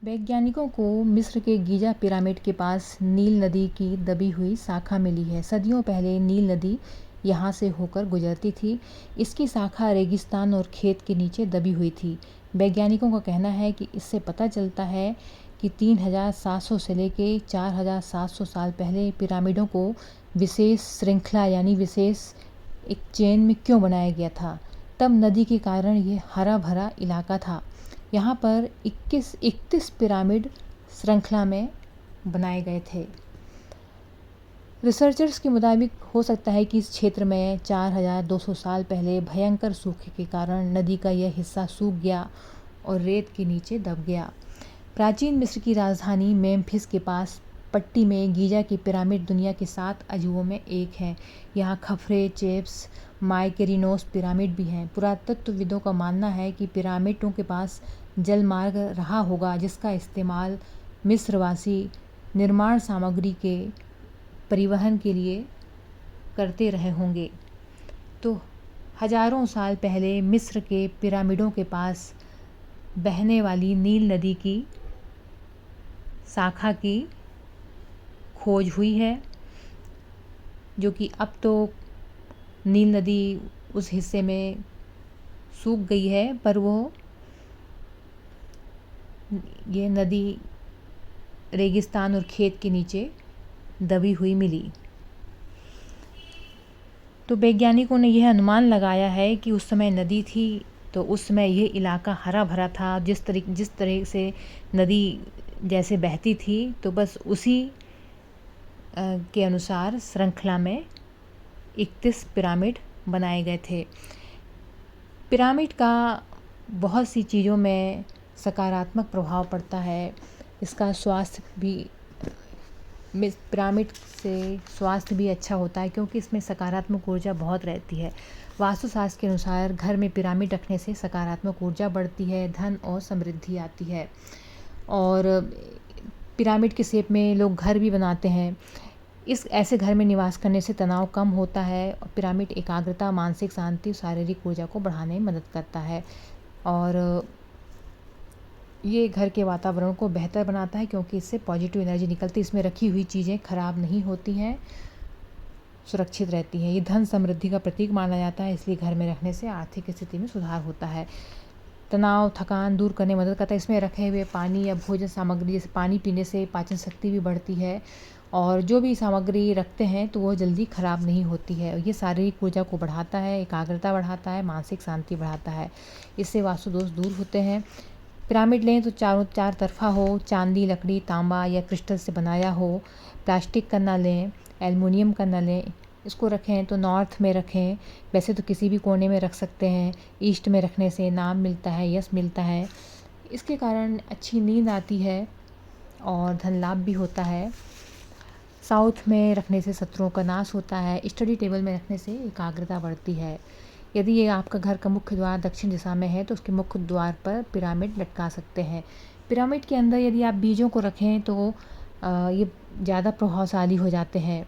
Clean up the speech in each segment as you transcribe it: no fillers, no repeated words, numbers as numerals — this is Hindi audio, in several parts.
वैज्ञानिकों को मिस्र के गीजा पिरामिड के पास नील नदी की दबी हुई शाखा मिली है। सदियों पहले नील नदी यहाँ से होकर गुजरती थी। इसकी शाखा रेगिस्तान और खेत के नीचे दबी हुई थी। वैज्ञानिकों का कहना है कि इससे पता चलता है कि 3700 से लेकर 4700 साल पहले पिरामिडों को विशेष श्रृंखला यानी विशेष एक चेन में क्यों बनाया गया था। तब नदी के कारण ये हरा भरा इलाका था। यहाँ पर 31 पिरामिड श्रृंखला में बनाए गए थे। रिसर्चर्स के मुताबिक हो सकता है कि इस क्षेत्र में 4200 साल पहले भयंकर सूखे के कारण नदी का यह हिस्सा सूख गया और रेत के नीचे दब गया। प्राचीन मिस्र की राजधानी मेम्फिस के पास पट्टी में गीजा की पिरामिड दुनिया के 7 अजूबों में एक है। यहाँ खफरे, चेप्स, माइकेरिनोस पिरामिड भी हैं। पुरातत्वविदों का मानना है कि पिरामिडों के पास जल मार्ग रहा होगा जिसका इस्तेमाल मिस्रवासी निर्माण सामग्री के परिवहन के लिए करते रहे होंगे। तो हजारों साल पहले मिस्र के पिरामिडों के पास बहने वाली नील नदी की शाखा की खोज हुई है, जो कि अब तो नील नदी उस हिस्से में सूख गई है, पर ये नदी रेगिस्तान और खेत के नीचे दबी हुई मिली। तो वैज्ञानिकों ने यह अनुमान लगाया है कि उस समय नदी थी तो उस समय ये इलाका हरा भरा था। जिस तरह से नदी जैसे बहती थी तो बस उसी के अनुसार श्रृंखला में 31 पिरामिड बनाए गए थे। पिरामिड का बहुत सी चीज़ों में सकारात्मक प्रभाव पड़ता है। इसका स्वास्थ्य भी पिरामिड से स्वास्थ्य भी अच्छा होता है क्योंकि इसमें सकारात्मक ऊर्जा बहुत रहती है। वास्तुशास्त्र के अनुसार घर में पिरामिड रखने से सकारात्मक ऊर्जा बढ़ती है, धन और समृद्धि आती है। और पिरामिड के शेप में लोग घर भी बनाते हैं। ऐसे घर में निवास करने से तनाव कम होता है। पिरामिड एकाग्रता, मानसिक शांति, शारीरिक ऊर्जा को बढ़ाने में मदद करता है और ये घर के वातावरण को बेहतर बनाता है क्योंकि इससे पॉजिटिव एनर्जी निकलती है। इसमें रखी हुई चीज़ें खराब नहीं होती हैं, सुरक्षित रहती हैं। ये धन समृद्धि का प्रतीक माना जाता है, इसलिए घर में रखने से आर्थिक स्थिति में सुधार होता है। तनाव, थकान दूर करने में मदद करता है। इसमें रखे हुए पानी या भोजन सामग्री, जैसे पानी पीने से पाचन शक्ति भी बढ़ती है और जो भी सामग्री रखते हैं तो वो जल्दी ख़राब नहीं होती है। ये शारीरिक ऊर्जा को बढ़ाता है, एकाग्रता बढ़ाता है, मानसिक शांति बढ़ाता है। इससे वास्तु दोष दूर होते हैं। पिरामिड लें तो चार तरफा हो, चांदी, लकड़ी, तांबा या क्रिस्टल से बनाया हो। प्लास्टिक का ना लें, एल्युमिनियम का ना लें। इसको रखें तो नॉर्थ में रखें, वैसे तो किसी भी कोने में रख सकते हैं। ईस्ट में रखने से नाम मिलता है, यश मिलता है। इसके कारण अच्छी नींद आती है और धन लाभ भी होता है। साउथ में रखने से शत्रुओं का नाश होता है। स्टडी टेबल में रखने से एकाग्रता बढ़ती है। यदि ये आपका घर का मुख्य द्वार दक्षिण दिशा में है तो उसके मुख्य द्वार पर पिरामिड लटका सकते हैं। पिरामिड के अंदर यदि आप बीजों को रखें तो ये ज़्यादा प्रभावशाली हो जाते हैं।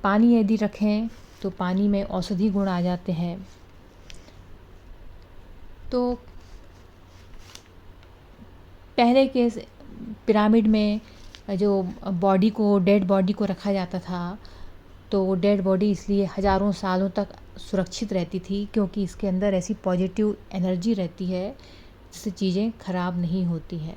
पानी यदि रखें तो पानी में औषधि गुण आ जाते हैं। तो पहले के पिरामिड में जो डेड बॉडी को रखा जाता था तो वो डेड बॉडी इसलिए हज़ारों सालों तक सुरक्षित रहती थी क्योंकि इसके अंदर ऐसी पॉजिटिव एनर्जी रहती है जिससे चीज़ें खराब नहीं होती हैं।